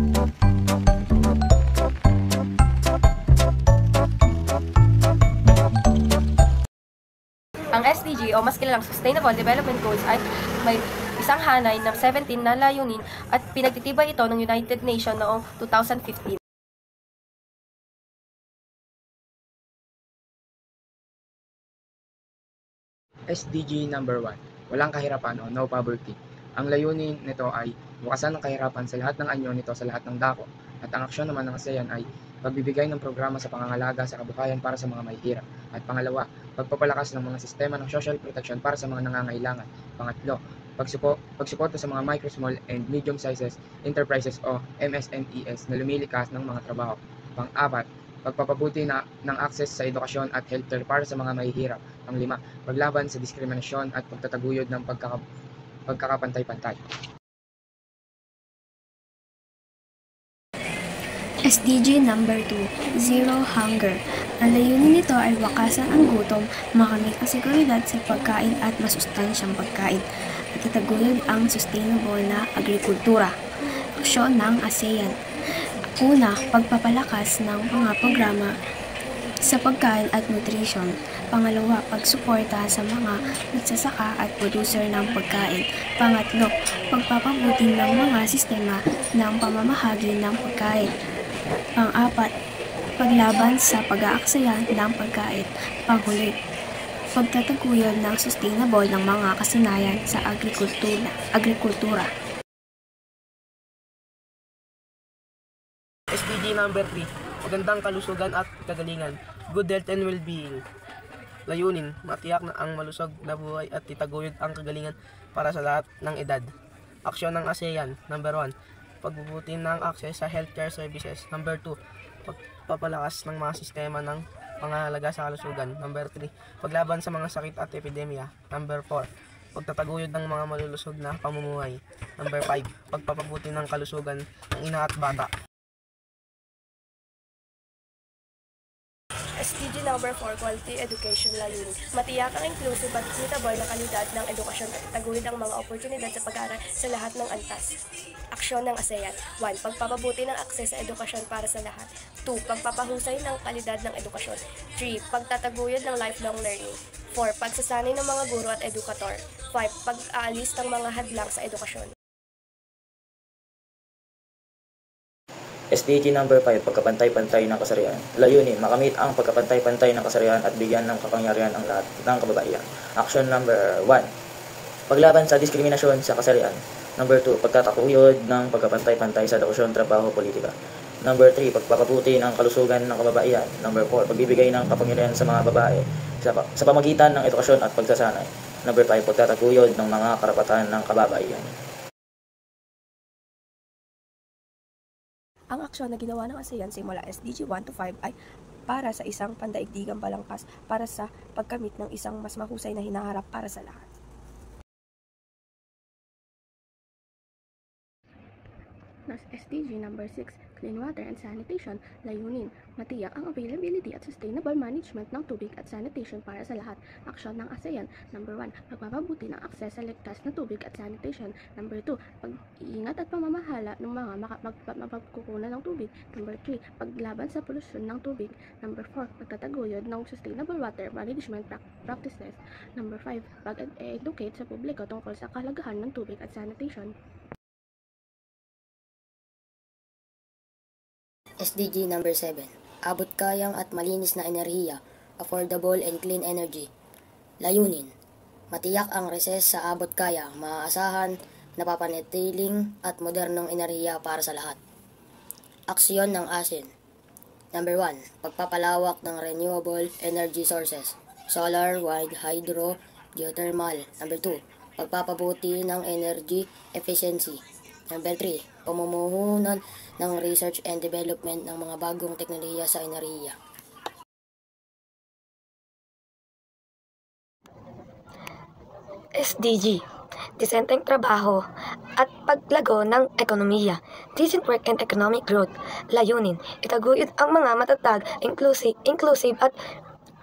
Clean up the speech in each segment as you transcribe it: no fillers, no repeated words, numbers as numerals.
Ang SDG o mas kilalang Sustainable Development Goals ay may isang hanay na 17 na layunin at pinagtitibay ito ng United Nations noong 2015. SDG number 1, walang kahirapan o no poverty. Ang layunin nito ay bukasan ng kahirapan sa lahat ng anyo nito sa lahat ng dako. At ang aksyon naman ng ASEAN ay pagbibigay ng programa sa pangangalaga sa kabuhayan para sa mga mahihirap. At pangalawa, pagpapalakas ng mga sistema ng social protection para sa mga nangangailangan. Pangatlo, pagsuporta sa mga micro, small, and medium sizes enterprises o MSMEs na lumilikas ng mga trabaho. Pang-apat, pagpapabuti ng access sa edukasyon at healthcare para sa mga mahihirap. Pang-lima, paglaban sa diskriminasyon at pagtataguyod ng pagkakapantay-pantay. SDG number 2, Zero Hunger. Ang layunin nito ay wakasan ang gutom, makamit ang seguridad sa pagkain at masustansyang pagkain, at itaguyod ang sustainable na agrikultura. Aksyon ng ASEAN. Una, pagpapalakas ng mga programa sa pagkain at nutrition. Pangalawa, pagsuporta sa mga nagsasaka at producer ng pagkain. Pangatlo, pagpapabuti ng mga sistema ng pamamahagi ng pagkain. Pang-apat, paglaban sa pag-aaksaya ng pagkain. Panghuli, pagtataguyod ng sustainable ng mga kasanayan sa agrikultura. SDG number 3, magandang kalusugan at kagalingan, good health and well-being. Layunin, matiyak na ang malusog na buhay at itaguyod ang kagalingan para sa lahat ng edad. Aksyon ng ASEAN, number 1, pagbubuti ng access sa healthcare services. Number 2, pagpapalakas ng mga sistema ng pangangalaga sa kalusugan. Number 3, paglaban sa mga sakit at epidemya. Number 4, pagtataguyod ng mga malulusog na pamumuhay. Number 5, pagpapabuti ng kalusugan ng ina at bata. SDG number 4, Quality Education layunin. Matiyak ang inclusive at suitable na kalidad ng edukasyon at itaguyod ang mga oportunidad sa pag-aaral sa lahat ng antas. Aksyon ng ASEAN. 1. Pagpapabuti ng akses sa edukasyon para sa lahat. 2. Pagpapahusay ng kalidad ng edukasyon. 3. Pagtataguyod ng lifelong learning. 4. Pagsasanay ng mga guro at edukator. 5. Pag-aalis ng mga hadlang sa edukasyon. SDG number 5, pagkapantay-pantay ng kasarian. Layunin, makamit ang pagkapantay-pantay ng kasarian at bigyan ng kapangyarihan ang lahat ng kababaihan. Action number 1, paglaban sa diskriminasyon sa kasarian. Number 2, pagtatakuyod ng pagkapantay-pantay sa edukasyon, trabaho, politika. Number 3, pagpapabuti ng kalusugan ng kababaihan. Number 4, pagbibigay ng kapangyarihan sa mga babae sa pamagitan ng edukasyon at pagsasanay. Number 5, pagtatakuyod ng mga karapatan ng kababaihan. Ang aksyon na ginawa ng ASEAN simula SDG 1 to 5 ay para sa isang pandaigdigang balangkas para sa pagkamit ng isang mas mahusay na hinaharap para sa lahat. SDG number 6, Clean Water and Sanitation. Layunin, matiyak ang availability at sustainable management ng tubig at sanitation para sa lahat. Aksyon ng ASEAN. Number 1, pagpapabuti ng akses sa ligtas na tubig at sanitation. Number 2, pag-iingat at pamamahala ng mga mapagkukunan ng tubig. Number 3, paglaban sa polusyon ng tubig. Number 4, pagtataguyod ng sustainable water management practices. Number 5, pag-educate sa publiko tungkol sa kahalagahan ng tubig at sanitation. SDG number 7, abot kayang at malinis na enerhiya, affordable and clean energy. Layunin, matiyak ang reses sa abot kaya, maaasahan, napapanatiling at modernong enerhiya para sa lahat. Aksyon ng ASEAN. Number 1, pagpapalawak ng renewable energy sources, solar, wind, hydro, geothermal. Number 2, pagpapabuti ng energy efficiency. Number 3, pamumuhunan ng research and development ng mga bagong teknolohiya sa enerhiya. SDG, disenteng trabaho at paglago ng ekonomiya, decent work and economic growth. Layunin, itaguyod ang mga matatag, inclusive at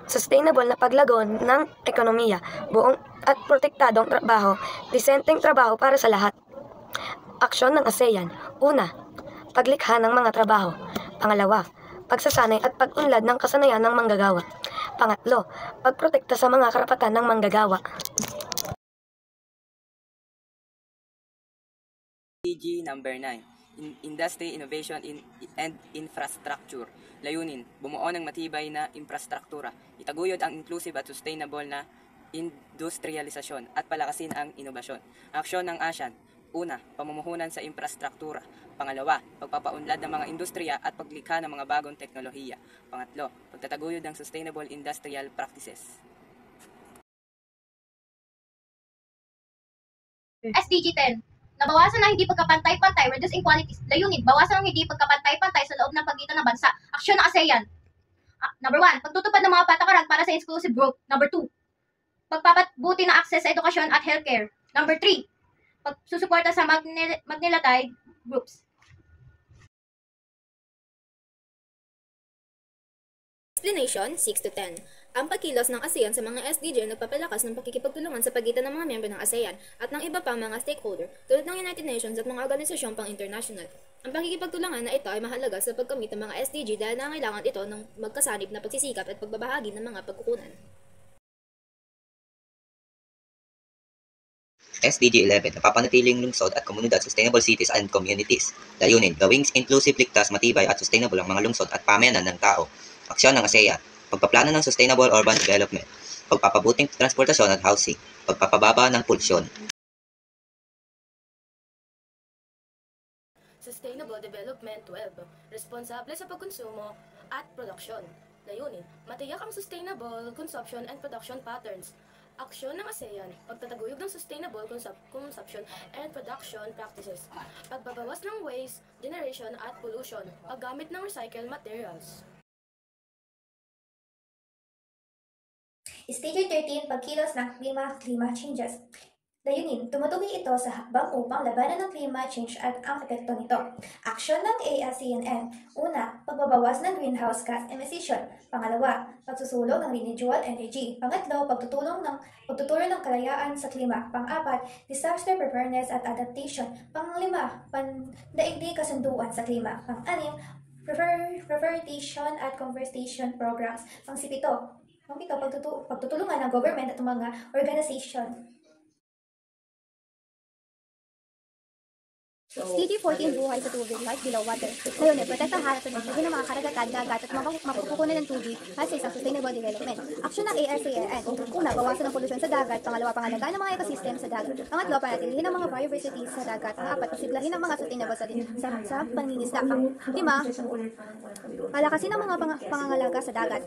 sustainable na paglago ng ekonomiya, buong at protektadong trabaho, disenteng trabaho para sa lahat. Aksyon ng ASEAN. Una, paglikha ng mga trabaho. Pangalawa, pagsasanay at pag-unlad ng kasanayan ng manggagawa. Pangatlo, pagprotekta sa mga karapatan ng manggagawa. SDG number 9, Industry, Innovation and Infrastructure. Layunin, bumuo ng matibay na infrastruktura. Itaguyod ang inclusive at sustainable na industrialisasyon at palakasin ang inobasyon. Aksyon ng ASEAN. Una, pamumuhunan sa infrastruktura. Pangalawa, pagpapaunlad ng mga industriya at paglikha ng mga bagong teknolohiya. Pangatlo, pagtataguyod ng sustainable industrial practices. SDG 10. Nabawasan ang hindi pagkapantay-pantay, reduce inequalities. Layunin, bawasan ang hindi pagkapantay-pantay sa loob ng pagitan ng bansa. Aksyon ng ASEAN. Number 1, pagtutupad ng mga patakaran para sa exclusive growth. Number 2, pagpapabuti ng access sa edukasyon at healthcare. Number 3, pagsusuporta sa magnilitide groups. Explanation 6 to 10. Ang pagkilos ng ASEAN sa mga SDG ay nagpapalakas ng pakikipagtulungan sa pagitan ng mga miyembro ng ASEAN at ng iba pang mga stakeholder tulad ng United Nations at mga organisasyong pang-international. Ang pakikipagtulungan na ito ay mahalaga sa pagkamit ng mga SDG dahil nangailangan ito ng magkasanib na pagsisikap at pagbabahagi ng mga pagkukunan. SDG 11, napapanatiling lungsod at komunidad, sustainable cities and communities. Layunin, gawing inclusive, ligtas, matibay at sustainable ang mga lungsod at pamayanan ng tao. Aksyon ng ASEAN, pagpaplano ng sustainable urban development, pagpapabuting transportasyon at housing, pagpapababa ng polusyon. Sustainable Development 12, responsable sa pagkonsumo at produksyon. Layunin, matiyak ang sustainable consumption and production patterns. Aksyon ng ASEAN, pagtataguyod ng sustainable consumption and production practices, pagbabawas ng waste, generation at pollution, paggamit ng recycled materials. SDG 13, pagkilos ng klima changes. Layunin, tumutukoy ito sa hakbang upang labanan ng climate change at ang epekto nito. Aksyon ng ASEAN. Una, pagbabawas ng greenhouse gas emission. Pangalawa, pagsusulong ng renewable energy. Pangatlo, pagtuturo ng kalayaan sa klima. Pang-apat, disaster preparedness at adaptation. Pang-lima, pandaigdig kasunduan sa klima. Pang-anim, preparation at conservation programs. Pang-7, pagtutulungan ng government at mga organization. SDG 14, buhay sa tubig, life below water. Ngayon, protektahan at panatilihin ng mga karagatan, dagat at mapupukunan ng tubig at sa isang sustainable development. Aksyon ng ASEAN. Una, bawasan ang polusyon sa dagat. Pangalawa, pangalagaan ng mga ecosystem sa dagat. Pangatlo, panatilihin ang mga biodiversity sa dagat. Pangapat, pasiglahin ang mga sustainable sa pangingisda. Lima, palakasin ang mga pangangalaga sa dagat.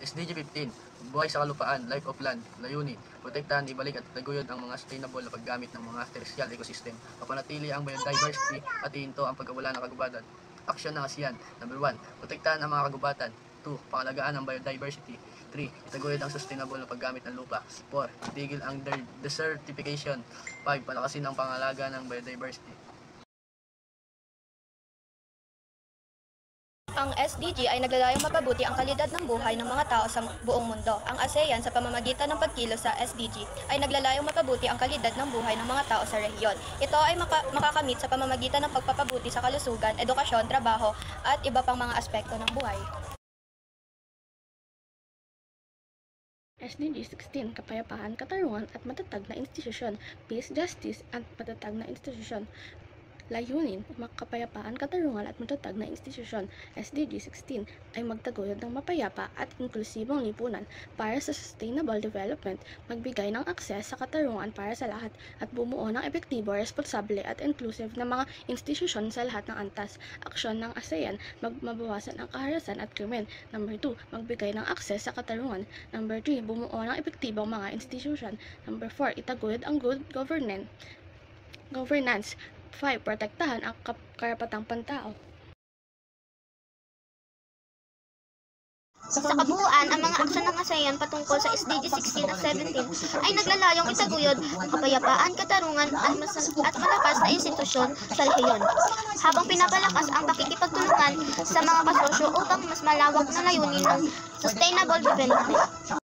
SDG 15, buhay sa kalupaan, life of land. Layunin, protektahan, ibalik at taguyod ang mga sustainable na paggamit ng mga terrestrial ecosystem, mapanatili ang biodiversity at ihinto ang pagkawala ng kagubatan. Aksyon ng ASEAN. Number 1, protektahan ang mga kagubatan. 2, pangalagaan ng biodiversity. 3, itaguyod ang sustainable na paggamit ng lupa. 4, tigil ang desertification. 5, palakasin ang pangalaga ng biodiversity. Ang SDG ay naglalayong mapabuti ang kalidad ng buhay ng mga tao sa buong mundo. Ang ASEAN sa pamamagitan ng pagkilos sa SDG ay naglalayong mapabuti ang kalidad ng buhay ng mga tao sa rehiyon. Ito ay makakamit sa pamamagitan ng pagpapabuti sa kalusugan, edukasyon, trabaho at iba pang mga aspekto ng buhay. SDG 16, kapayapaan, katarungan at matatag na institusyon, peace, justice at matatag na institusyon. Layunin, makapayapaan, katarungan at matatag na institusyon. SDG 16 ay magtaguyod ng mapayapa at inklusibong lipunan para sa sustainable development, magbigay ng akses sa katarungan para sa lahat at bumuo ng epektibo, responsable at inclusive na mga institusyon sa lahat ng antas. Aksyon ng ASEAN, mabawasan ang kaharasan at krimen. Number 2, magbigay ng akses sa katarungan. Number 3, bumuo ng epektibong mga institusyon. Number 4, itaguyod ang good governance. 5. Protektahan ang karapatang pantao. Sa kabuuan, ang mga aksyon ng ASEAN patungkol sa SDG 16 at 17 ay naglalayong itaguyod ang kapayapaan, katarungan at malakas na institusyon sa rehiyon, habang pinapalakas ang pakikipagtulungan sa mga kasosyo upang mas malawak na layunin ng sustainable development.